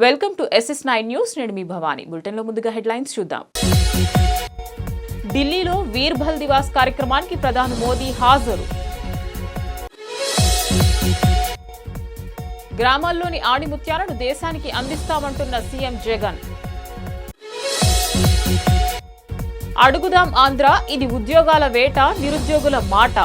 Welcome to SS9 news. నేను మీ భవాని. బులెటిన్లో ముందుగా హెడ్లైన్స్ చూద్దాం. ఢిల్లీలో వీర్ బల్ దివాస్ కార్యక్రమానికి ప్రధాని మోదీ హాజరు. గ్రామాల్లోని ఆణిముత్యాలను దేశానికి అందిస్తామంటున్న సీఎం జగన్. అడుగుదాం ఆంధ్ర, ఇది ఉద్యోగాల వేట, నిరుద్యోగుల మాట.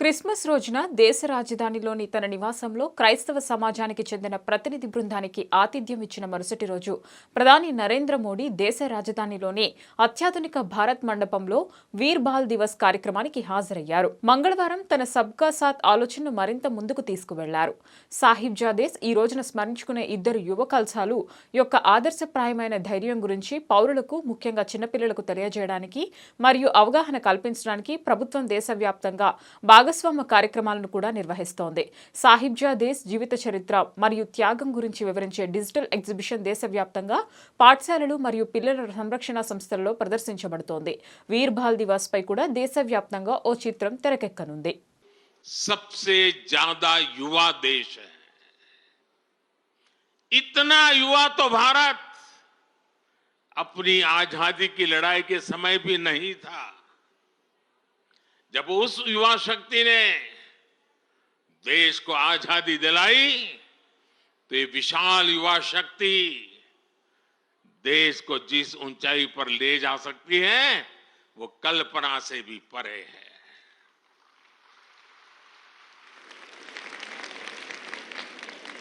క్రిస్మస్ రోజున దేశ రాజధానిలోని తన నివాసంలో క్రైస్తవ సమాజానికి చెందిన ప్రతినిధి బృందానికి ఆతిథ్యం ఇచ్చిన మరుసటి రోజు ప్రధాని నరేంద్ర మోడీ దేశ రాజధానిలోని అత్యాధునిక భారత్ మండపంలో వీర్ బాల్ దివస్ కార్యక్రమానికి హాజరయ్యారు. మంగళవారం తన సబ్కా సాత్ ఆలోచనను మరింత ముందుకు తీసుకువెళ్లారు. సాహిబ్జాదేస్ ఈ రోజున స్మరించుకునే ఇద్దరు యువ కల్సాలు యొక్క ఆదర్శప్రాయమైన ధైర్యం గురించి పౌరులకు, ముఖ్యంగా చిన్నపిల్లలకు తెలియజేయడానికి మరియు అవగాహన కల్పించడానికి ప్రభుత్వం దేశవ్యాప్తంగా భాగస్వామ్య కార్యక్రమాలను కూడా నిర్వహిస్తోంది. సాహిబ్జాదేస్ జీవిత చరిత్ర మరియు త్యాగం గురించి వివరించే డిజిటల్ ఎగ్జిబిషన్ దేశవ్యాప్తంగా పాఠశాలలు మరియు పిల్లల సంరక్షణ సంస్థలలో ప్రదర్శించబడుతోంది. వీర్ బాల్ దివాస్ పై కూడా దేశవ్యాప్తంగా ఓ చిత్రం తెరకెక్కనుంది. सबसे ज्यादा युवा देश है. इतना युवा तो भारत अपनी आजादी की लड़ाई के समय भी नहीं था. जब उस युवा शक्ति ने देश को आजादी दिलाई तो ये विशाल युवा शक्ति देश को जिस ऊंचाई पर ले जा सकती है वो कल्पना से भी परे है.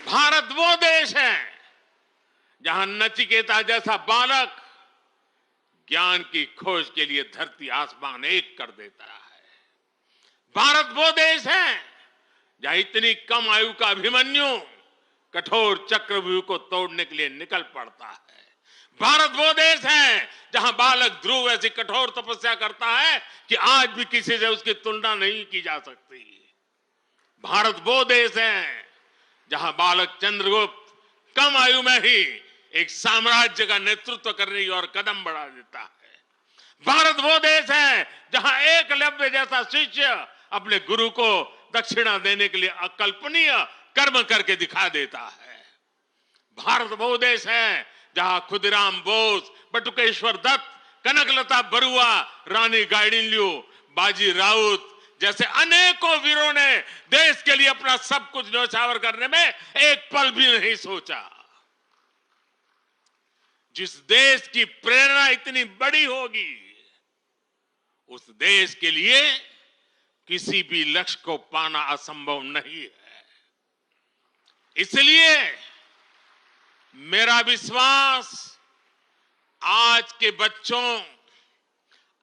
भारत वो देश है जहां नचिकेता जैसा बालक ज्ञान की खोज के लिए धरती आसमान एक कर देता है. भारत वो देश है जहां इतनी कम आयु का अभिमन्यु कठोर चक्रव्यूह को तोड़ने के लिए निकल पड़ता है. भारत वो देश है जहां बालक ध्रुव ऐसी कठोर तपस्या करता है कि आज भी किसी से उसकी तुलना नहीं की जा सकती. भारत वो देश है जहां बालक चंद्रगुप्त कम आयु में ही एक साम्राज्य का नेतृत्व करने की ओर कदम बढ़ा देता है. भारत वो देश है जहां एकलव्य जैसा शिष्य अपने गुरु को दक्षिणा देने के लिए अकल्पनीय कर्म करके दिखा देता है. भारत वो देश है जहां खुदीराम बोस, बटुकेश्वर दत्त, कनकलता बरुआ, रानी गाइडिनल्यू, बाजी राउत जैसे अनेकों वीरों ने देश के लिए अपना सब कुछ न्यौछावर करने में एक पल भी नहीं सोचा. जिस देश की प्रेरणा इतनी बड़ी होगी उस देश के लिए किसी भी लक्ष्य को पाना असंभव नहीं है. इसलिए मेरा विश्वास आज के बच्चों,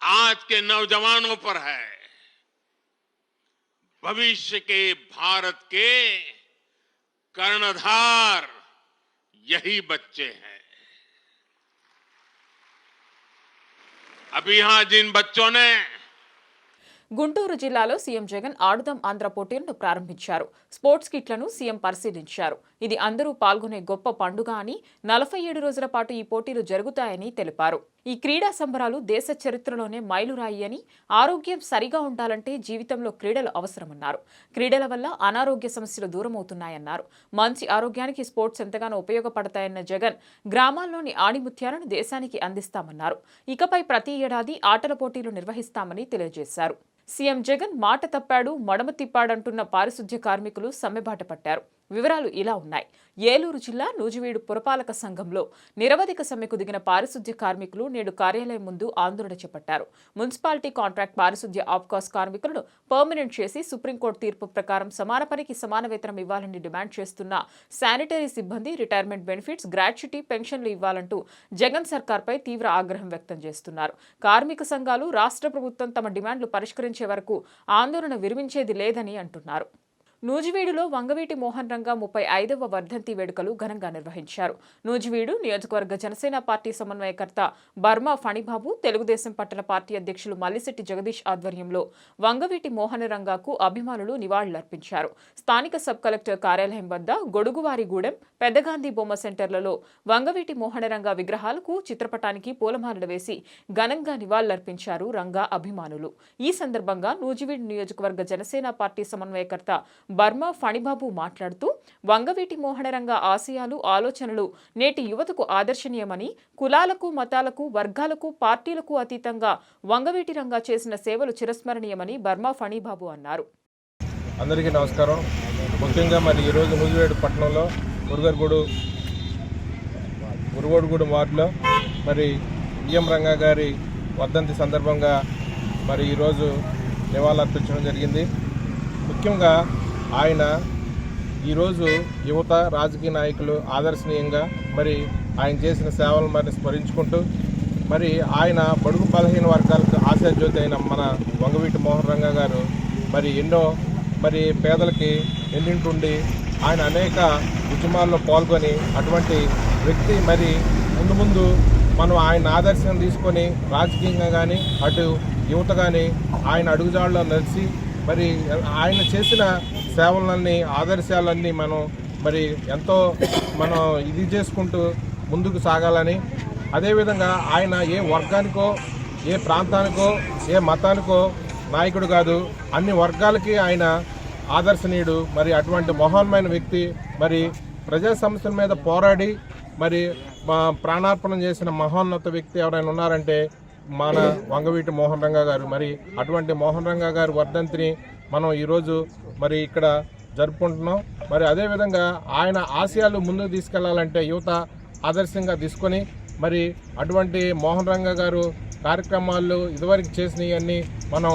आज के नौजवानों पर है. भविष्य के भारत के कर्णधार यही बच्चे हैं. अभी यहां जिन बच्चों ने గుంటూరు జిల్లాలో సీఎం జగన్ ఆడుదాం ఆంధ్ర పోటీలను ప్రారంభించారు. స్పోర్ట్స్ కిట్లను సీఎం పరిశీలించారు. ఇది అందరూ పాల్గొనే గొప్ప పండుగ అని, 47 రోజుల పాటు ఈ పోటీలు జరుగుతాయని తెలిపారు. ఈ క్రీడా సంబరాలు దేశ చరిత్రలోనే మైలురాయి అని, ఆరోగ్యం సరిగా ఉండాలంటే జీవితంలో క్రీడలు అవసరమన్నారు. క్రీడల వల్ల అనారోగ్య సమస్యలు దూరమవుతున్నాయన్నారు. మంచి ఆరోగ్యానికి స్పోర్ట్స్ ఎంతగానో ఉపయోగపడతాయన్న జగన్ గ్రామాల్లోని ఆణిముత్యాలను దేశానికి అందిస్తామన్నారు. ఇకపై ప్రతి ఏడాది ఆటల పోటీలు నిర్వహిస్తామని తెలియజేశారు. సీఎం జగన్ మాట తప్పాడు, మడమ తిప్పాడంటున్న పారిశుధ్య కార్మికులు సమ్మెబాట పట్టారు. వివరాలు ఇలా ఉన్నాయి. ఏలూరు జిల్లా నూజివీడు పురపాలక సంఘంలో నిరవధిక సమ్మెకు దిగిన పారిశుధ్య కార్మికులు నేడు కార్యాలయం ముందు ఆందోళన చేపట్టారు. మున్సిపాలిటీ కాంట్రాక్ట్ పారిశుధ్య ఆఫ్కాస్ కార్మికులను పర్మనెంట్ చేసి సుప్రీంకోర్టు తీర్పు ప్రకారం సమాన పనికి సమాన వేతనం ఇవ్వాలని డిమాండ్ చేస్తున్న శానిటరీ సిబ్బంది రిటైర్మెంట్ బెనిఫిట్స్, గ్రాట్యుటీ, పెన్షన్లు ఇవ్వాలంటూ జగన్ సర్కార్పై తీవ్ర ఆగ్రహం వ్యక్తం చేస్తున్నారు. కార్మిక సంఘాలు రాష్ట్ర ప్రభుత్వం తమ డిమాండ్లు పరిష్కరించే వరకు ఆందోళన విరమించేది లేదని అంటున్నారు. నూజివీడులో వంగవీటి మోహన్ రంగా 35వ వర్ధంతి వేడుకలు ఘనంగా నిర్వహించారు. నూజివీడు నియోజకవర్గ జనసేన పార్టీ సమన్వయకర్త బర్మా ఫణిబాబు, తెలుగుదేశం పట్టణ పార్టీ అధ్యక్షులు మల్లిశెట్టి జగదీష్ ఆధ్వర్యంలో వంగవీటి మోహన రంగాకు అభిమానులు నివాళులర్పించారు. స్థానిక సబ్ కలెక్టర్ కార్యాలయం వద్ద, గొడుగువారిగూడెం, పెద్దగాంధీ బొమ్మ సెంటర్లలో వంగవీటి మోహన రంగా విగ్రహాలకు, చిత్రపటానికి పూలమాలలు వేసి ఘనంగా నివాళులర్పించారు రంగా అభిమానులు. ఈ సందర్భంగా నూజివీడు నియోజకవర్గ జనసేన పార్టీ సమన్వయకర్త బర్మా ఫణిబాబు మాట్లాడుతూ వంగవీటి మోహనరంగ ఆశయాలు, ఆలోచనలు నేటి యువతకు ఆదర్శనీయమని, కులాలకు, మతాలకు, వర్గాలకు, పార్టీలకు అతీతంగా వంగవీటి రంగా చేసిన సేవలు చిరస్మరణీయమని బర్మా ఫణిబాబు అన్నారు. అందరికీ నమస్కారం. ముఖ్యంగా మరి ఈరోజు నూజివేడు పట్టణంలో ఉరుగోడుగూడెం వార్డులో మరి ఈఎం రంగా గారి వర్ధంతి సందర్భంగా మరి ఈరోజు నివాళులర్పించడం జరిగింది. ముఖ్యంగా ఆయన ఈరోజు యువత, రాజకీయ నాయకులు ఆదర్శనీయంగా మరి ఆయన చేసిన సేవలను మరి స్మరించుకుంటూ మరి ఆయన బడుగు బలహీన వర్గాలకు ఆశాజ్యోతి అయిన మన వంగవీటి మోహన్ రంగా గారు మరి ఎన్నో మరి పేదలకి ఎన్నింటుండి ఆయన అనేక ఉద్యమాల్లో పాల్గొని అటువంటి వ్యక్తి మరి ముందు మనం ఆయన ఆదర్శం తీసుకొని రాజకీయంగా కానీ అటు యువత కానీ ఆయన అడుగుజాడలో నడిచి మరి ఆయన చేసిన సేవలన్నీ, ఆదర్శాలన్నీ మనం మరి ఎంతో మనం ఇది చేసుకుంటూ ముందుకు సాగాలని, అదేవిధంగా ఆయన ఏ వర్గానికో, ఏ ప్రాంతానికో, ఏ మతానికో నాయకుడు కాదు, అన్ని వర్గాలకి ఆయన ఆదర్శనీయుడు. మరి అటువంటి మహోన్నతమైన వ్యక్తి, మరి ప్రజా సమస్యల మీద పోరాడి మరి ప్రాణార్పణం చేసిన మహోన్నత వ్యక్తి ఎవరైనా ఉన్నారంటే మన వంగవీటి మోహన్ రంగా గారు. మరి అటువంటి మోహన్ రంగా గారి వర్ధంతిని మనం ఈరోజు మరి ఇక్కడ జరుపుకుంటున్నాం. మరి అదేవిధంగా ఆయన ఆశయాలు ముందుకు తీసుకెళ్లాలంటే యువత ఆదర్శంగా తీసుకొని మరి అటువంటి మోహన్ రంగా గారు కార్యక్రమాలు ఇదివరకు చేసినవన్నీ మనం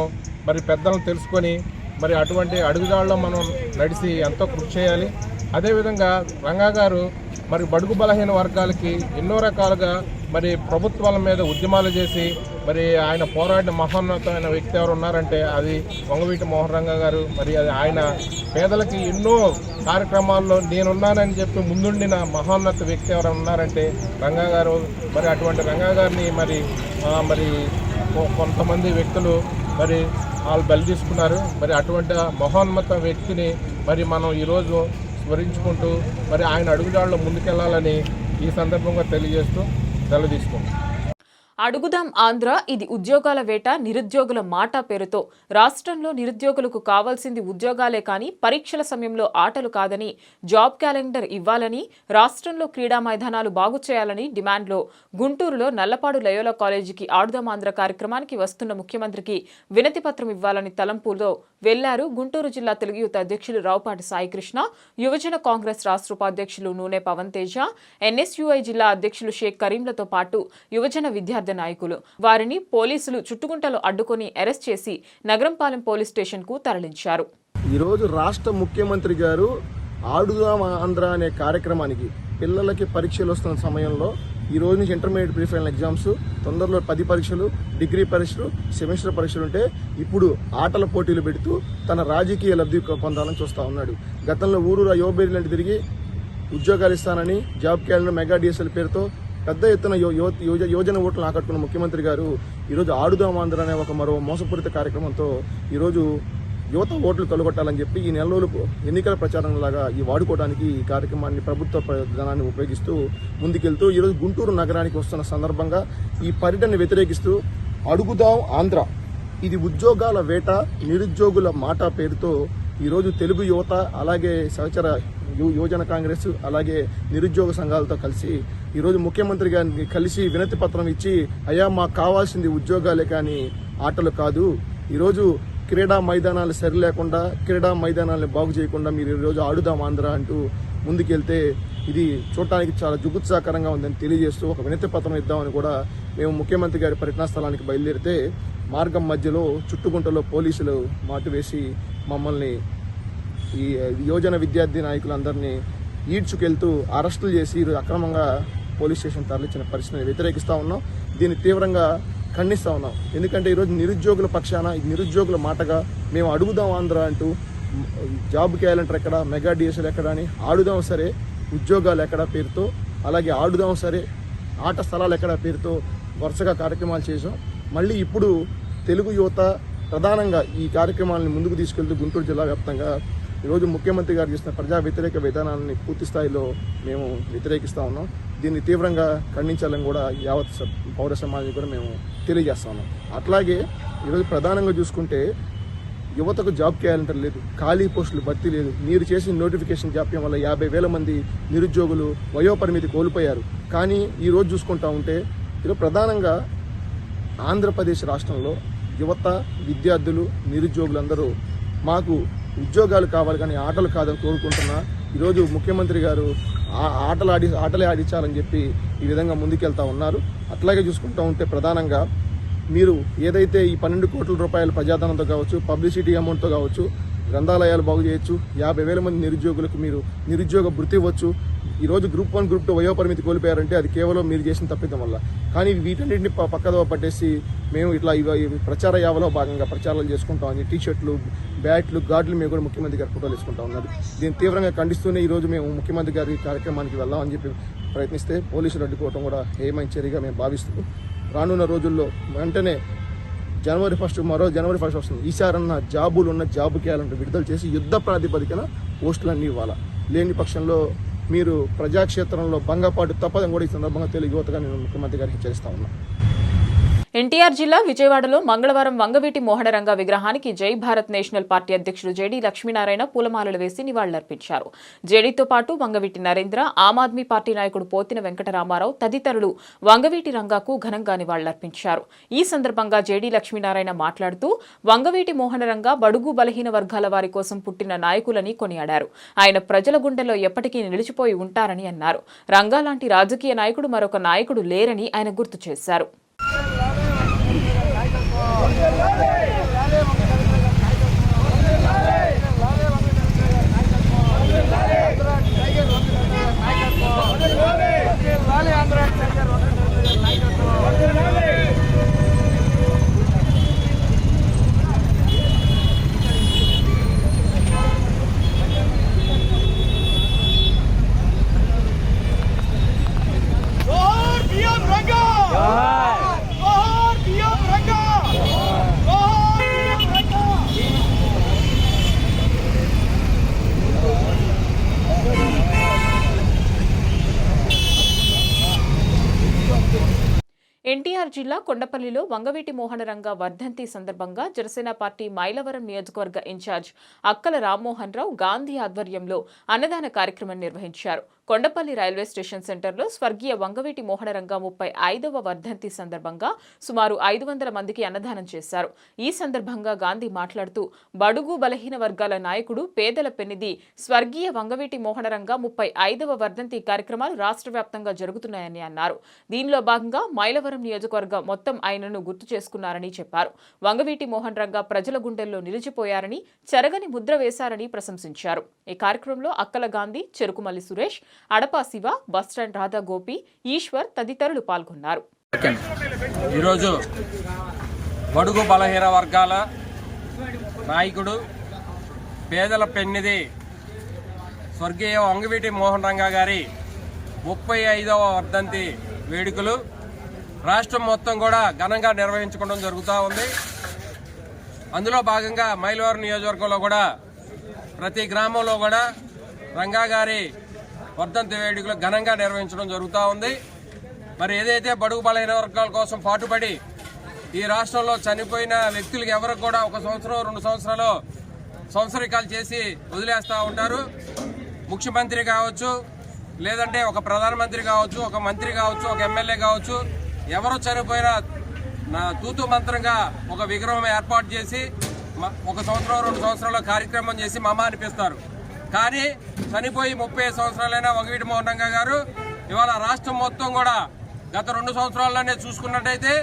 మరి పెద్దలను తెలుసుకొని మరి అటువంటి అడుగుదాళ్ళలో మనం నడిచి ఎంతో కృషి చేయాలి. అదేవిధంగా రంగా గారు మరి బడుగు బలహీన వర్గాలకి ఎన్నో రకాలుగా మరి ప్రభుత్వాల మీద ఉద్యమాలు చేసి మరి ఆయన పోరాడిన మహోన్నతమైన వ్యక్తి ఎవరు ఉన్నారంటే అది వంగవీటి మోహన్ రంగా గారు. మరి అది ఆయన పేదలకి ఎన్నో కార్యక్రమాల్లో నేనున్నానని చెప్పి ముందుండిన మహోన్నత వ్యక్తి ఎవరు ఉన్నారంటే రంగా గారు. మరి అటువంటి రంగా గారిని మరి కొంతమంది వ్యక్తులు మరి వాళ్ళు బలి తీసుకున్నారు. మరి అటువంటి మహోన్నత వ్యక్తిని మరి మనం ఈరోజు స్మరించుకుంటూ మరి ఆయన అడుగుజాడలో ముందుకెళ్లాలని ఈ సందర్భంగా తెలియజేస్తూ సెలవు తీసుకుంటాం. అడుగుదాం ఆంధ్ర, ఇది ఉద్యోగాల వేట, నిరుద్యోగుల మాట పేరుతో రాష్ట్రంలో నిరుద్యోగులకు కావాల్సింది ఉద్యోగాలే కానీ పరీక్షల సమయంలో ఆటలు కాదని, జాబ్ క్యాలెండర్ ఇవ్వాలని, రాష్ట్రంలో క్రీడా మైదానాలు బాగు చేయాలని డిమాండ్లో గుంటూరులో నల్లపాడు లయోలా కాలేజీకి ఆడుదాం ఆంధ్ర కార్యక్రమానికి వస్తున్న ముఖ్యమంత్రికి వినతి పత్రం ఇవ్వాలని తలంపులో వెళ్లారు గుంటూరు జిల్లా తెలుగు యూత్ అధ్యక్షులు రావుపాటి సాయికృష్ణ, యువజన కాంగ్రెస్ రాష్ట్ర ఉపాధ్యక్షులు నూనె పవన్ తేజ, ఎన్ఎస్యుఐ జిల్లా అధ్యక్షులు షేక్ కరీంలతో పాటు యువజన విద్యార్థి నాయకులు. వారిని పోలీసులు చుట్టుకుంటలో అడ్డుకొని అరెస్ట్ చేసి నగరంపాలెం పోలీస్ స్టేషన్ కు తరలించారు. ఈరోజు రాష్ట్ర ముఖ్యమంత్రి గారు ఆడుదాం ఆంధ్ర అనే కార్యక్రమానికి పిల్లలకి పరీక్షలు వస్తున్న సమయంలో ఈ రోజు నుంచి ఇంటర్మీడియట్ ప్రీ ఫైనల్ ఎగ్జామ్స్, తొందరలో 10 పరీక్షలు, డిగ్రీ పరీక్షలు, సెమిస్టర్ పరీక్షలు ఉంటే ఇప్పుడు ఆటల పోటీలు పెడుతూ తన రాజకీయ లబ్ధి పొందాలని చూస్తూ ఉన్నాడు. గతంలో ఊరూరా యువబేరి లాంటి తిరిగి ఉద్యోగాలు ఇస్తానని జాబ్ క్యాలెండర్, మెగా డిఎస్ఎల్ పేరుతో పెద్ద ఎత్తున యోజన ఓట్లను ఆకట్టుకున్న ముఖ్యమంత్రి గారు ఈరోజు ఆడుదాం ఆంధ్ర అనే ఒక మరో మోసపూరిత కార్యక్రమంతో ఈరోజు యువత ఓట్లు తొలగొట్టాలని చెప్పి ఈ నెల రోజులు ఎన్నికల ప్రచారం లాగా ఈ వాడుకోవడానికి ఈ కార్యక్రమాన్ని ప్రభుత్వ ధనాన్ని ఉపయోగిస్తూ ముందుకెళ్తూ ఈరోజు గుంటూరు నగరానికి వస్తున్న సందర్భంగా ఈ పర్యటనను వ్యతిరేకిస్తూ అడుగుదాం ఆంధ్ర, ఇది ఉద్యోగాల వేట, నిరుద్యోగుల మాట పేరుతో ఈరోజు తెలుగు యువత అలాగే సహచర యువజన కాంగ్రెస్ అలాగే నిరుద్యోగ సంఘాలతో కలిసి ఈరోజు ముఖ్యమంత్రి గారిని కలిసి వినతి పత్రం ఇచ్చి, అయ్యా మాకు కావాల్సింది ఉద్యోగాలే కానీ ఆటలు కాదు, ఈరోజు క్రీడా మైదానాలు సరి లేకుండా, క్రీడా మైదానాలను బాగు చేయకుండా మీరు ఈరోజు ఆడుదాం ఆంధ్ర అంటూ ముందుకెళ్తే ఇది చూడటానికి చాలా జుగుత్సాకరంగా ఉందని తెలియజేస్తూ ఒక వినతి పత్రం ఇద్దామని కూడా మేము ముఖ్యమంత్రి గారి పర్యటనా స్థలానికి బయలుదేరితే మార్గం మధ్యలో చుట్టుగుంటలో పోలీసులు మాటు వేసి మమ్మల్ని ఈ యువజన విద్యార్థి నాయకులందరినీ ఈడ్చుకెళ్తూ అరెస్టులు చేసి అక్రమంగా పోలీస్ స్టేషన్ తరలించిన పరిస్థితిని వ్యతిరేకిస్తూ ఉన్నాం. దీన్ని తీవ్రంగా ఖండిస్తూ ఉన్నాం. ఎందుకంటే ఈరోజు నిరుద్యోగుల పక్షాన, నిరుద్యోగుల మాటగా మేము అడుగుదాం ఆంధ్ర అంటూ జాబ్ క్యాలెండర్ ఎక్కడ, మెగా డిఎస్ఎల్ ఎక్కడ అని, ఆడుదాం సరే ఉద్యోగాలు ఎక్కడ పేరుతో, అలాగే ఆడుదాం సరే ఆట స్థలాలు ఎక్కడ పేరుతో వరుసగా కార్యక్రమాలు చేసాం. మళ్ళీ ఇప్పుడు తెలుగు యువత ప్రధానంగా ఈ కార్యక్రమాలను ముందుకు తీసుకెళ్తూ గుంటూరు జిల్లా వ్యాప్తంగా ఈరోజు ముఖ్యమంత్రి గారు చేసిన ప్రజా వ్యతిరేక విధానాన్ని పూర్తి స్థాయిలో మేము వ్యతిరేకిస్తూ ఉన్నాం. దీన్ని తీవ్రంగా ఖండించాలని కూడా యావత్ పౌర సమాజం కూడా మేము తెలియజేస్తా ఉన్నాం. అట్లాగే ఈరోజు ప్రధానంగా చూసుకుంటే యువతకు జాబ్ క్యాలెండర్ లేదు, ఖాళీ పోస్టులు భర్తీ లేదు. మీరు చేసిన నోటిఫికేషన్ జాప్యం వల్ల 50,000 మంది నిరుద్యోగులు వయోపరిమితి కోల్పోయారు. కానీ ఈరోజు చూసుకుంటా ఉంటే ఈరోజు ప్రధానంగా ఆంధ్రప్రదేశ్ రాష్ట్రంలో యువత, విద్యార్థులు, నిరుద్యోగులందరూ మాకు ఉద్యోగాలు కావాలి కానీ ఆటలు కాదని కోరుకుంటున్నా. ఈరోజు ముఖ్యమంత్రి గారు ఆటలే ఆడించాలని చెప్పి ఈ విధంగా ముందుకెళ్తా ఉన్నారు. అట్లాగే చూసుకుంటా ఉంటే ప్రధానంగా మీరు ఏదైతే ఈ 12 కోట్ల రూపాయల ప్రజాధనంతో కావచ్చు, పబ్లిసిటీ అమౌంట్తో కావచ్చు, గ్రంథాలయాలు బాగు చేయొచ్చు, 50,000 మంది నిరుద్యోగులకు మీరు నిరుద్యోగ భృతి ఇవ్వచ్చు. ఈరోజు గ్రూప్ 1, గ్రూప్ 2 వయోపరిమితి కోల్పోయారంటే అది కేవలం మీరు చేసిన తప్పిదం వల్ల. కానీ వీటన్నింటిని పక్కదో పట్టేసి మేము ఇట్లా ప్రచార యావలో భాగంగా ప్రచారాలు చేసుకుంటామని టీషర్ట్లు, బ్యాట్లు, గార్డులు మేము కూడా ముఖ్యమంత్రి గారి ఫోటోలు వేసుకుంటా ఉన్నారు. దీన్ని తీవ్రంగా ఖండిస్తూనే ఈరోజు మేము ముఖ్యమంత్రి గారి కార్యక్రమానికి వెళ్దామని చెప్పి ప్రయత్నిస్తే పోలీసులు అడ్డుకోవడం కూడా హేయమైన చర్యగా మేము భావిస్తూ రానున్న రోజుల్లో వెంటనే జనవరి 1 వస్తుంది. ఈసారన్న జాబులున్న జాబు క్యాలెండర్ విడుదల చేసి యుద్ధ ప్రాతిపదికన పోస్టులన్నీ ఇవ్వాలా. లేని పక్షంలో మీరు ప్రజాక్షేత్రంలో భంగపాటు తప్పదని కూడా ఈ సందర్భంగా తెలుగు యువతగా నేను ముఖ్యమంత్రి గారికి హెచ్చరిస్తా ఉన్నా. ఎన్టీఆర్ జిల్లా విజయవాడలో మంగళవారం వంగవీటి మోహనరంగ విగ్రహానికి జై భారత్ నేషనల్ పార్టీ అధ్యక్షుడు జేడీ లక్ష్మీనారాయణ పూలమాలలు వేసి నివాళులర్పించారు. జేడీతో పాటు వంగవీటి నరేంద్ర, ఆమ్ ఆద్మీ పార్టీ నాయకుడు పోతిన వెంకటరామారావు తదితరులు వంగవీటి రంగాకు ఘనంగా నివాళులర్పించారు. ఈ సందర్భంగా జేడీ లక్ష్మీనారాయణ మాట్లాడుతూ వంగవీటి మోహనరంగ బడుగు బలహీన వర్గాల వారి కోసం పుట్టిన నాయకులని కొనియాడారు. ఆయన ప్రజల గుండెల్లో ఎప్పటికీ నిలిచిపోయి ఉంటారని అన్నారు. రంగా లాంటి రాజకీయ నాయకుడు మరొక నాయకుడు లేరని ఆయన గుర్తు చేశారు. ఎన్టీఆర్ జిల్లా కొండపల్లిలో వంగవీటి మోహనరంగ వర్ధంతి సందర్భంగా జనసేన పార్టీ మైలవరం నియోజకవర్గ ఇన్ఛార్జ్ అక్కల రామ్మోహన్ రావు గాంధీ ఆధ్వర్యంలో అన్నదాన కార్యక్రమం నిర్వహించారు. కొండపల్లి రైల్వే స్టేషన్ సెంటర్లో స్వర్గీయ వంగవీటి మోహనరంగ 35వ వర్ధంతి సందర్భంగా సుమారు 500 మందికి అన్నదానం చేశారు. ఈ సందర్భంగా గాంధీ మాట్లాడుతూ బడుగు బలహీన వర్గాల నాయకుడు, పేదల పెన్నిధి స్వర్గీయ వంగవీటి మోహనరంగ 35వ వర్ధంతి కార్యక్రమాలు రాష్ట్ర వ్యాప్తంగా జరుగుతున్నాయని అన్నారు. దీనిలో భాగంగా మైలవరం నియోజకవర్గం మొత్తం ఆయనను గుర్తు చేసుకున్నారని చెప్పారు. వంగవీటి మోహనరంగ ప్రజల గుండెల్లో నిలిచిపోయారని, చెరగని ముద్ర వేశారని ప్రశంసించారు. ఈ కార్యక్రమంలో అక్కల గాంధీ, చెరుకుమల్లి సురేష్, అడపా శివ, బస్టాండ్ రాధా గోపి, ఈశ్వర్ తదితరులు పాల్గొన్నారు. ఈరోజు బడుగు బలహీన వర్గాల నాయకుడు, పేదల పెన్నిధి స్వర్గీయ వంగవీటి మోహనరంగ గారి 35వ వర్ధంతి వేడుకలు రాష్ట్రం మొత్తం కూడా ఘనంగా నిర్వహించుకోవడం జరుగుతూ ఉంది. అందులో భాగంగా మైలవరం నియోజకవర్గంలో కూడా ప్రతి గ్రామంలో కూడా రంగా గారి వర్ధంతి వేడుకలు ఘనంగా నిర్వహించడం జరుగుతూ ఉంది. మరి ఏదైతే బడుగు బలహీన వర్గాల కోసం పాటుపడి ఈ రాష్ట్రంలో చనిపోయిన వ్యక్తులకు ఎవరికి కూడా 1 సంవత్సరం 2 సంవత్సరాలు సంవత్సరికాలు చేసి వదిలేస్తూ ఉంటారు. ముఖ్యమంత్రి కావచ్చు, లేదంటే ఒక ప్రధానమంత్రి కావచ్చు, ఒక మంత్రి కావచ్చు, ఒక ఎమ్మెల్యే కావచ్చు, ఎవరు చనిపోయినా తూతు మంత్రంగా ఒక విగ్రహం ఏర్పాటు చేసి 1 సంవత్సరం 2 సంవత్సరాల కార్యక్రమం చేసి మమ అనిపిస్తారు. కానీ చనిపోయి 30 సంవత్సరాలైన వంగవీటి మోహనరంగ గారు ఇవాళ రాష్ట్రం మొత్తం కూడా గత 2 సంవత్సరాల్లోనే చూసుకున్నట్టయితే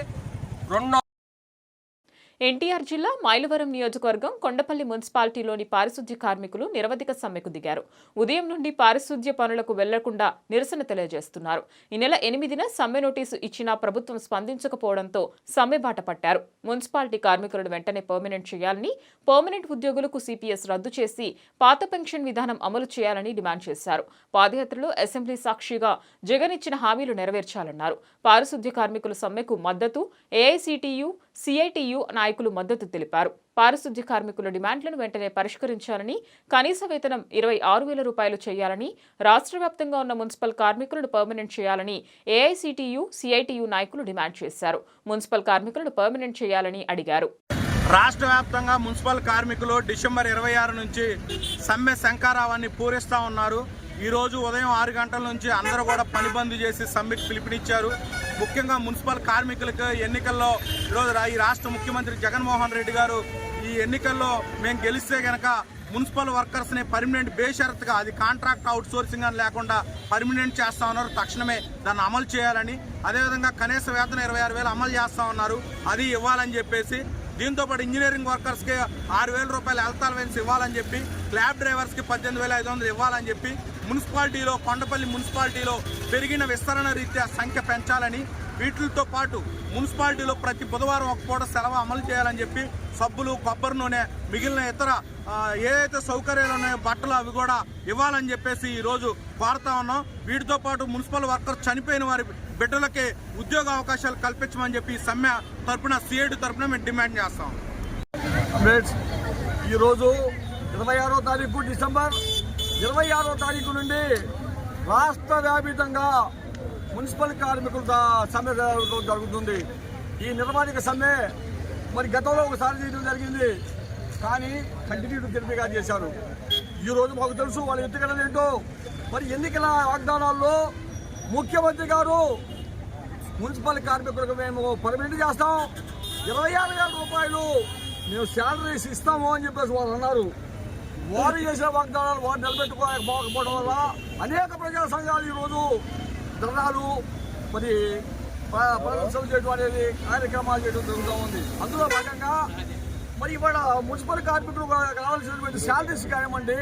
ఎన్టీఆర్ జిల్లా మైలవరం నియోజకవర్గం కొండపల్లి మున్సిపాలిటీలోని పారిశుద్ధ్య కార్మికులు నిరవధిక సమ్మెకు దిగారు. ఉదయం నుండి పారిశుద్ధ్య పనులకు వెళ్లకుండా నిరసన తెలియజేస్తున్నారు. ఈ నెల 8న సమ్మె నోటీసు ఇచ్చినా ప్రభుత్వం స్పందించకపోవడంతో సమ్మె బాట పట్టారు. మున్సిపాలిటీ కార్మికులను వెంటనే పర్మనెంట్ చేయాలని, పర్మనెంట్ ఉద్యోగులకు సిపిఎస్ రద్దు చేసి పాత పెన్షన్ విధానం అమలు చేయాలని డిమాండ్ చేశారు. పాదయాత్రలో అసెంబ్లీ సాక్షిగా జగన్ ఇచ్చిన హామీలు నెరవేర్చాలన్నారు. పారిశుద్ధ్య కార్మికుల సమ్మెకు మద్దతు ఏఐసిటియు, సిఐటియు నాయకులు మద్దతు తెలిపారు. పారిశుద్ధ్య కార్మికుల డిమాండ్లను వెంటనే పరిష్కరించాలని, కనీస వేతనం 26,000 రూపాయలు చేయాలని, రాష్ట్ర వ్యాప్తంగా ఉన్న మున్సిపల్ కార్మికులను పర్మనెంట్ చేయాలని ఏఐసిటియు, సిఐటియు నాయకులు డిమాండ్ చేశారు. మున్సిపల్ కార్మికులను పర్మనెంట్ చేయాలని అడిగారు. రాష్ట్ర వ్యాప్తంగా మున్సిపల్ కార్మికులు డిసెంబర్ 26 నుంచి సమ్మె శంఖారావాన్ని పూరిస్తూ ఉన్నారు. ఈరోజు ఉదయం 6 గంటల నుంచి అందరూ కూడా పని బంద్ చేసి సమ్మెకి పిలుపునిచ్చారు. ముఖ్యంగా మున్సిపల్ కార్మికులకు ఎన్నికల్లో ఈరోజు ఈ రాష్ట్ర ముఖ్యమంత్రి జగన్మోహన్ రెడ్డి గారు ఈ ఎన్నికల్లో మేము గెలిస్తే కనుక మున్సిపల్ వర్కర్స్ని పర్మనెంట్ బేషరత్గా, అది కాంట్రాక్ట్ అవుట్ సోర్సింగ్ అని లేకుండా పర్మనెంట్ చేస్తా ఉన్నారు. తక్షణమే దాన్ని అమలు చేయాలని, అదేవిధంగా కనీస వేతన 26,000 అమలు చేస్తూ ఉన్నారు, అది ఇవ్వాలని చెప్పేసి, దీంతోపాటు ఇంజనీరింగ్ వర్కర్స్కి 6,000 రూపాయలు హెల్త్ అలవెన్స్ ఇవ్వాలని చెప్పి, క్లాబ్ డ్రైవర్స్కి 18,500 ఇవ్వాలని చెప్పి, మున్సిపాలిటీలో కొండపల్లి మున్సిపాలిటీలో పెరిగిన విస్తరణ రీత్యా సంఖ్య పెంచాలని, వీటితో పాటు మున్సిపాలిటీలో ప్రతి బుధవారం ఒక పూట సెలవు అమలు చేయాలని చెప్పి, సబ్బులు, కొబ్బరి నూనె, మిగిలిన ఇతర ఏదైతే సౌకర్యాలు ఉన్నాయో బట్టలు అవి కూడా ఇవ్వాలని చెప్పేసి ఈరోజు కోరుతా ఉన్నాం. వీటితో పాటు మున్సిపల్ వర్కర్స్ చనిపోయిన వారి బిడ్డలకి ఉద్యోగ అవకాశాలు కల్పించమని చెప్పి సమ్మె తరపున సిఐడి తరపున మేము డిమాండ్ చేస్తాం. ఈరోజు 26వ తారీఖు డిసెంబర్ 26వ తారీఖు నుండి రాష్ట్ర వ్యాపితంగా మున్సిపల్ కార్మికుల సమ్మె జరుగుతుంది. ఈ నిర్మాణిక సమ్మె మరి గతంలో ఒకసారి చేయడం జరిగింది, కానీ కంటిన్యూ తిరిగిగా చేశారు. ఈరోజు మాకు తెలుసు వాళ్ళ ఎన్నికలు ఏంటో. మరి ఎన్నికల వాగ్దానాల్లో ముఖ్యమంత్రి గారు మున్సిపల్ కార్మికులకు మేము పర్మనెంట్ చేస్తాం, 26,000 రూపాయలు మేము శాలరీస్ ఇస్తాము అని చెప్పేసి వాళ్ళు అన్నారు. వారు చేసిన వాగ్దానాలు వారు నిలబెట్టుకోకపోవడం వల్ల అనేక ప్రజా సంఘాలు ఈరోజు ధర్నాలు మరి ప్రదర్శన చేయడం అనేది కార్యక్రమాలు చేయడం జరుగుతూ ఉంది. అందులో భాగంగా మరి ఇవాళ మున్సిపల్ కార్మికులు రావాల్సినటువంటి శాలరీస్ కానివ్వండి,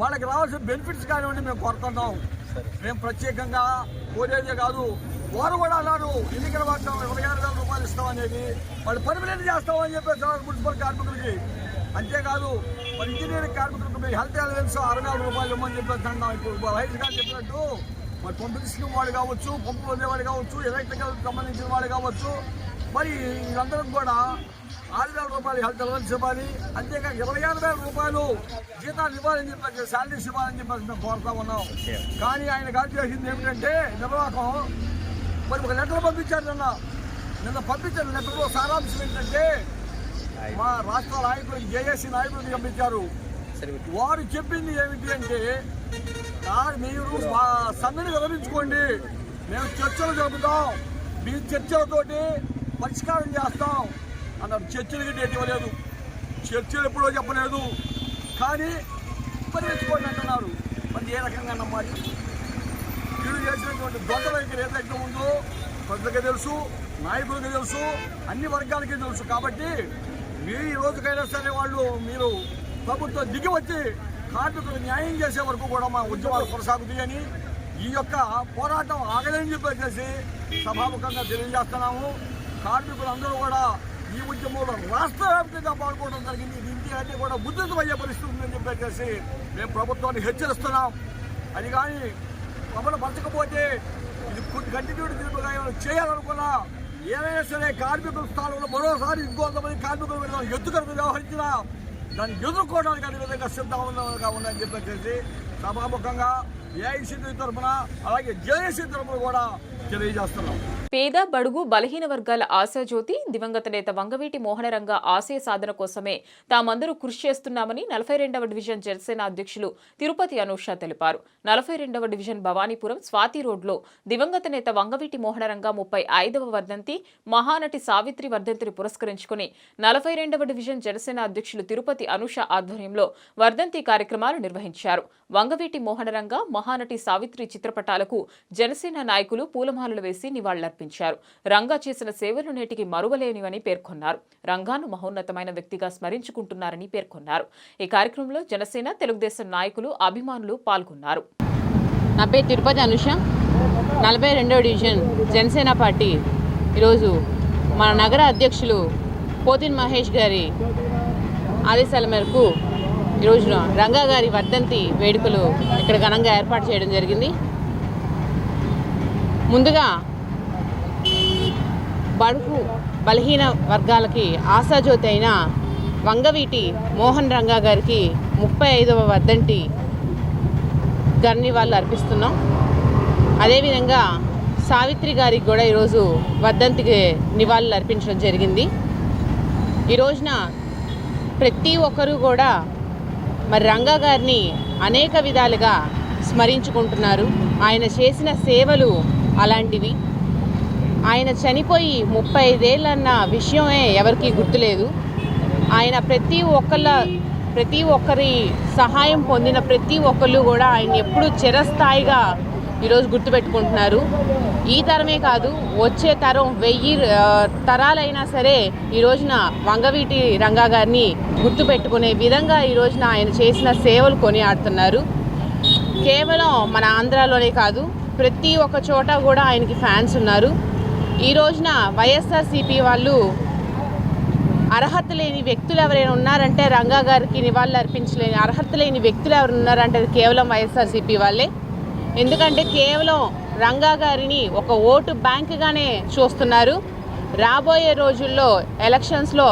వాళ్ళకి రావాల్సిన బెనిఫిట్స్ కానివ్వండి మేము కోరుతున్నాం. మేము ప్రత్యేకంగా కోరేదే కాదు, వారు కూడా అన్నారు ఎన్నికల వాగ్దానం 26,000 రూపాయలు ఇస్తామనేది వాళ్ళు పర్మనెంట్ చేస్తామని చెప్పేసి మున్సిపల్ కార్మికులకి. అంతేకాదు మరి ఇంజనీరింగ్ కార్మికులకు మేము హెల్త్ అలవెన్స్ 6,000 రూపాయలు ఇవ్వమని చెప్పేసి అన్నాం. ఇప్పుడు రైతు గారు చెప్పినట్టు మరి పంపిణీ స్కీమ్ వాడు కావచ్చు, పంపులు వదిలేవాడు కావచ్చు, ఎలక్ట్రికల్ సంబంధించిన వాడు కావచ్చు, మరి వీళ్ళందరికీ కూడా 6,000 రూపాయలు హెల్త్ అలవెన్స్ ఇవ్వాలి. అంతేకాక 26,000 రూపాయలు జీతాలు ఇవ్వాలని చెప్పేసి, శాలరీస్ ఇవ్వాలని చెప్పేసి మేము కోరుతా ఉన్నాం. కానీ ఆయన గారు చేసింది ఏమిటంటే నిర్వాహకం మరి ఒక లెటర్ పంపించారు. నిన్న పంపించిన లెటర్లో సారాంశం ఏంటంటే మా రాష్ట్ర నాయకులకి, జేఏసీ నాయకులకి పంపించారు. వారు చెప్పింది ఏమిటి అంటే మీరు మా సమ్మెను విరమించుకోండి, మేము చర్చలు జరుపుతాం, మీ చర్చలతోటి పరిష్కారం చేస్తాం అన్నారు. చర్చలకి డేట్ ఇవ్వలేదు, చర్చలు ఎప్పుడో చెప్పలేదు, కానీ విరమించుకోండి అంటున్నారు. మరి ఏ రకంగా నమ్మాలి? వీళ్ళు చేసినటువంటి దొంగ వైఖరి ఏదైతే ఉందో ప్రజలకే తెలుసు, నాయకులకి తెలుసు, అన్ని వర్గాలకి తెలుసు. కాబట్టి మీరు ఈ రోజుకైనా సరే మీరు ప్రభుత్వం దిగి వచ్చి కార్మికులకు న్యాయం చేసే వరకు కూడా మా ఉద్యమాలు కొనసాగుతాయని, ఈ యొక్క పోరాటం ఆగలేని చెప్పేసి సభాముఖంగా తెలియజేస్తున్నాము. కార్మికులందరూ కూడా ఈ ఉద్యమంలో రాష్ట్ర వ్యాప్తంగా పాల్గొనడం జరిగింది. దీనికి అన్ని కూడా ఉధృతమయ్యే పరిస్థితి ఉందని చెప్పేసి మేము ప్రభుత్వాన్ని హెచ్చరిస్తున్నాం. అది కానీ అమలు పరచకపోతే ఇది కంటిన్యూ తిరుగుగా చేయాలనుకున్నా, ఏదైనా సరే కార్మికుల స్థానంలో మరోసారి ఇంకొంతమంది కార్మికులు ఎత్తుకలు వ్యవహరించినా దాన్ని ఎదుర్కోవడానికి అనే విధంగా సిద్ధంగా ఉందని చెప్పేసి సభాముఖంగా ఏఐసీసీ తరఫున అలాగే జేఏసీ తరఫున కూడా తెలియజేస్తున్నాం. పేద, బడుగు, బలహీన వర్గాల ఆశాజ్యోతి దివంగత నేత వంగవీటి మోహనరంగ ఆశయ సాధన కోసమే తామందరూ కృషి చేస్తున్నామని 42వ డివిజన్ జనసేన అధ్యక్షులు తిరుపతి అనూష తెలిపారు. 42వ డివిజన్ భవానీపురం స్వాతి రోడ్లో దివంగత నేత వంగవీటి మోహనరంగ 35వ వర్ధంతి, మహానటి సావిత్రి వర్ధంతిని పురస్కరించుకుని 42వ డివిజన్ జనసేన అధ్యక్షులు తిరుపతి అనూష ఆధ్వర్యంలో వర్ధంతి కార్యక్రమాలు నిర్వహించారు. వంగవీటి మోహనరంగ, మహానటి సావిత్రి చిత్రపటాలకు జనసేన నాయకులు పూలమాలలు వేసి నివాళులర్పించారు. రంగా చేసిన సేవలు నేటికి మరువలేనివని పేర్కొన్నారు. రంగాను మహోన్నతమైన వ్యక్తిగా స్మరించుకుంటున్నారని పేర్కొన్నారు. ఈ కార్యక్రమంలో జనసేన, తెలుగుదేశం నాయకులు, అభిమానులు పాల్గొన్నారు. నా పేరు తిరుపతి అనుష, 42వ డివిజన్ జనసేన పార్టీ ఈరోజు మన నగర అధ్యక్షులు పోతిన్ మహేష్ గారి ఆదేశాల మేరకు ఈరోజున రంగా గారి వర్ధంతి వేడుకలు ఇక్కడ ఘనంగా ఏర్పాటు చేయడం జరిగింది. ముందుగా బడుగు బలహీన వర్గాలకి ఆశాజ్యోతి అయిన వంగవీటి మోహన్ రంగా గారికి 35వ వర్ధంతి ఘననివాళులు అర్పిస్తున్నాం. అదేవిధంగా సావిత్రి గారికి కూడా ఈరోజు వర్ధంతికి నివాళులు అర్పించడం జరిగింది. ఈ రోజున ప్రతి ఒక్కరూ కూడా మరి రంగా గారిని అనేక విధాలుగా స్మరించుకుంటున్నారు. ఆయన చేసిన సేవలు అలాంటివి. ఆయన చనిపోయి 35 ఏళ్ళన్న విషయమే ఎవరికీ గుర్తులేదు. ఆయన ప్రతి ఒక్కరి సహాయం పొందిన ప్రతి ఒక్కళ్ళు కూడా ఆయన ఎప్పుడూ చిరస్థాయిగా ఈరోజు గుర్తుపెట్టుకుంటున్నారు. ఈ తరమే కాదు, వచ్చే తరం 1000 తరాలైనా సరే ఈ రోజున వంగవీటి రంగా గారిని గుర్తుపెట్టుకునే విధంగా ఈ రోజున ఆయన చేసిన సేవలు కొనియాడుతున్నారు. కేవలం మన ఆంధ్రాలోనే కాదు, ప్రతి ఒక్క చోట కూడా ఆయనకి ఫ్యాన్స్ ఉన్నారు. ఈ రోజున వైఎస్ఆర్సీపీ వాళ్ళు అర్హత లేని వ్యక్తులు ఎవరైనా ఉన్నారంటే, రంగా గారికి నివాళులు అర్పించలేని అర్హత లేని వ్యక్తులు ఎవరు ఉన్నారంటే అది కేవలం వైఎస్ఆర్సీపీ వాళ్ళే. ఎందుకంటే కేవలం రంగా గారిని ఒక ఓటు బ్యాంకుగానే చూస్తున్నారు. రాబోయే రోజుల్లో ఎలక్షన్స్లో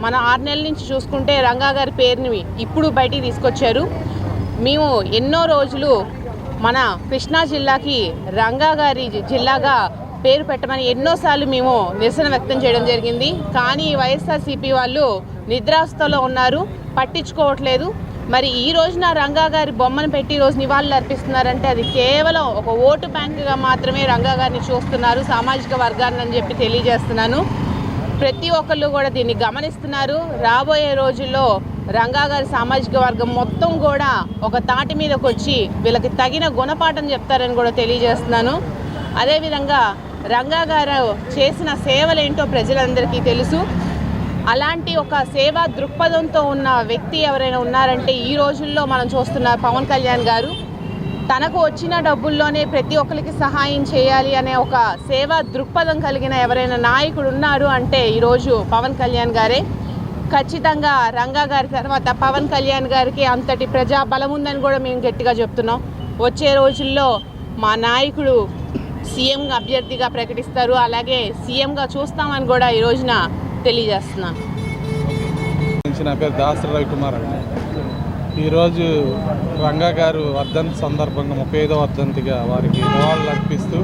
మన 6 నెలల నుంచి చూసుకుంటే రంగా గారి పేరుని ఇప్పుడు బయటికి తీసుకొచ్చారు. మేము ఎన్నో రోజులు మన కృష్ణా జిల్లాకి రంగా గారి జిల్లాగా పేరు పెట్టమని ఎన్నోసార్లు మేము నిరసన వ్యక్తం చేయడం జరిగింది. కానీ వైఎస్ఆర్సీపీ వాళ్ళు నిద్రావస్థలో ఉన్నారు, పట్టించుకోవట్లేదు. మరి ఈ రోజున రంగా గారి బొమ్మను పెట్టి ఈరోజు నివాళులు అర్పిస్తున్నారంటే అది కేవలం ఒక ఓటు బ్యాంకుగా మాత్రమే రంగా గారిని చూస్తున్నారు, సామాజిక వర్గాన్ని అని చెప్పి తెలియజేస్తున్నాను. ప్రతి ఒక్కళ్ళు కూడా దీన్ని గమనిస్తున్నారు. రాబోయే రోజుల్లో రంగా గారి సామాజిక వర్గం మొత్తం కూడా ఒక తాటి మీదకి వచ్చి వీళ్ళకి తగిన గుణపాఠం చెప్తారని కూడా తెలియజేస్తున్నాను. అదేవిధంగా రంగా గారు చేసిన సేవలేంటో ప్రజలందరికీ తెలుసు. అలాంటి ఒక సేవా దృక్పథంతో ఉన్న వ్యక్తి ఎవరైనా ఉన్నారంటే ఈ రోజుల్లో మనం చూస్తున్న పవన్ కళ్యాణ్ గారు. తనకు వచ్చిన డబ్బుల్లోనే ప్రతి ఒక్కరికి సహాయం చేయాలి అనే ఒక సేవా దృక్పథం కలిగిన ఎవరైనా నాయకుడు ఉన్నారు అంటే ఈరోజు పవన్ కళ్యాణ్ గారే. ఖచ్చితంగా రంగా గారి తర్వాత పవన్ కళ్యాణ్ గారికి అంతటి ప్రజాబలం ఉందని కూడా మేము గట్టిగా చెప్తున్నాం. వచ్చే రోజుల్లో మా నాయకుడు సీఎం అభ్యర్థిగా ప్రకటిస్తారు, అలాగే సీఎంగా చూస్తామని కూడా ఈ రోజున తెలియజేస్తున్నాను. నా పేరు దాసరి రవికుమార్ అండి. ఈరోజు రంగా గారు వర్ధంతి సందర్భంగా 35వ వర్ధంతిగా వారికి నివాళులు అర్పిస్తూ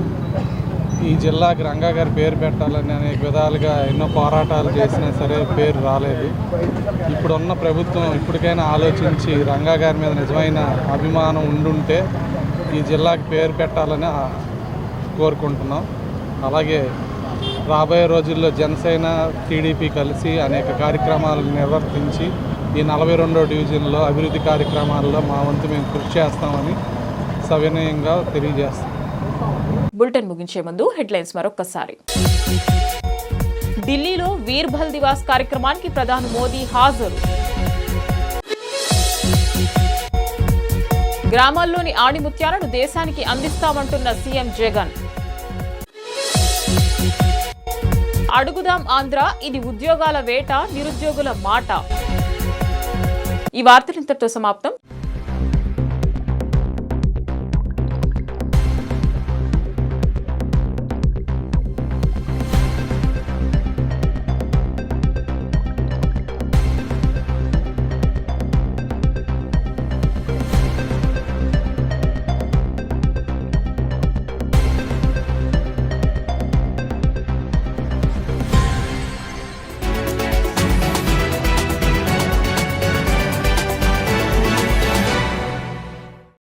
ఈ జిల్లాకి రంగా గారి పేరు పెట్టాలని అనేక విధాలుగా ఎన్నో పోరాటాలు చేసినా సరే పేరు రాలేదు. ఇప్పుడున్న ప్రభుత్వం ఇప్పటికైనా ఆలోచించి రంగా గారి మీద నిజమైన అభిమానం ఉండుంటే ఈ జిల్లాకి పేరు పెట్టాలని కోరుకుంటున్నాం. అలాగే రాబోయే రోజుల్లో జనసేన టీడీపీ కలిసి అనేక కార్యక్రమాలు నిర్వర్తించి ఈ 42వ డివిజన్లో అభివృద్ధి కార్యక్రమాల్లో మా వంతు మేము కృషి చేస్తామని సవినయంగా తెలియజేస్తాం. బులెటిన్ ముగించే ముందు హెడ్లైన్స్ మరొక్కసారి. ఢిల్లీలో వీర్బల్ దివాస్ కార్యక్రమానికి ప్రధాని మోదీ హాజరు. గ్రామాల్లోని ఆణిముత్యాలను దేశానికి అందిస్తామంటున్న సీఎం జగన్. అడుగుదాం ఆంధ్ర, ఇది ఉద్యోగాల వేట, నిరుద్యోగుల మాట. ఈ వార్తలు ఇంతటితో సమాప్తం.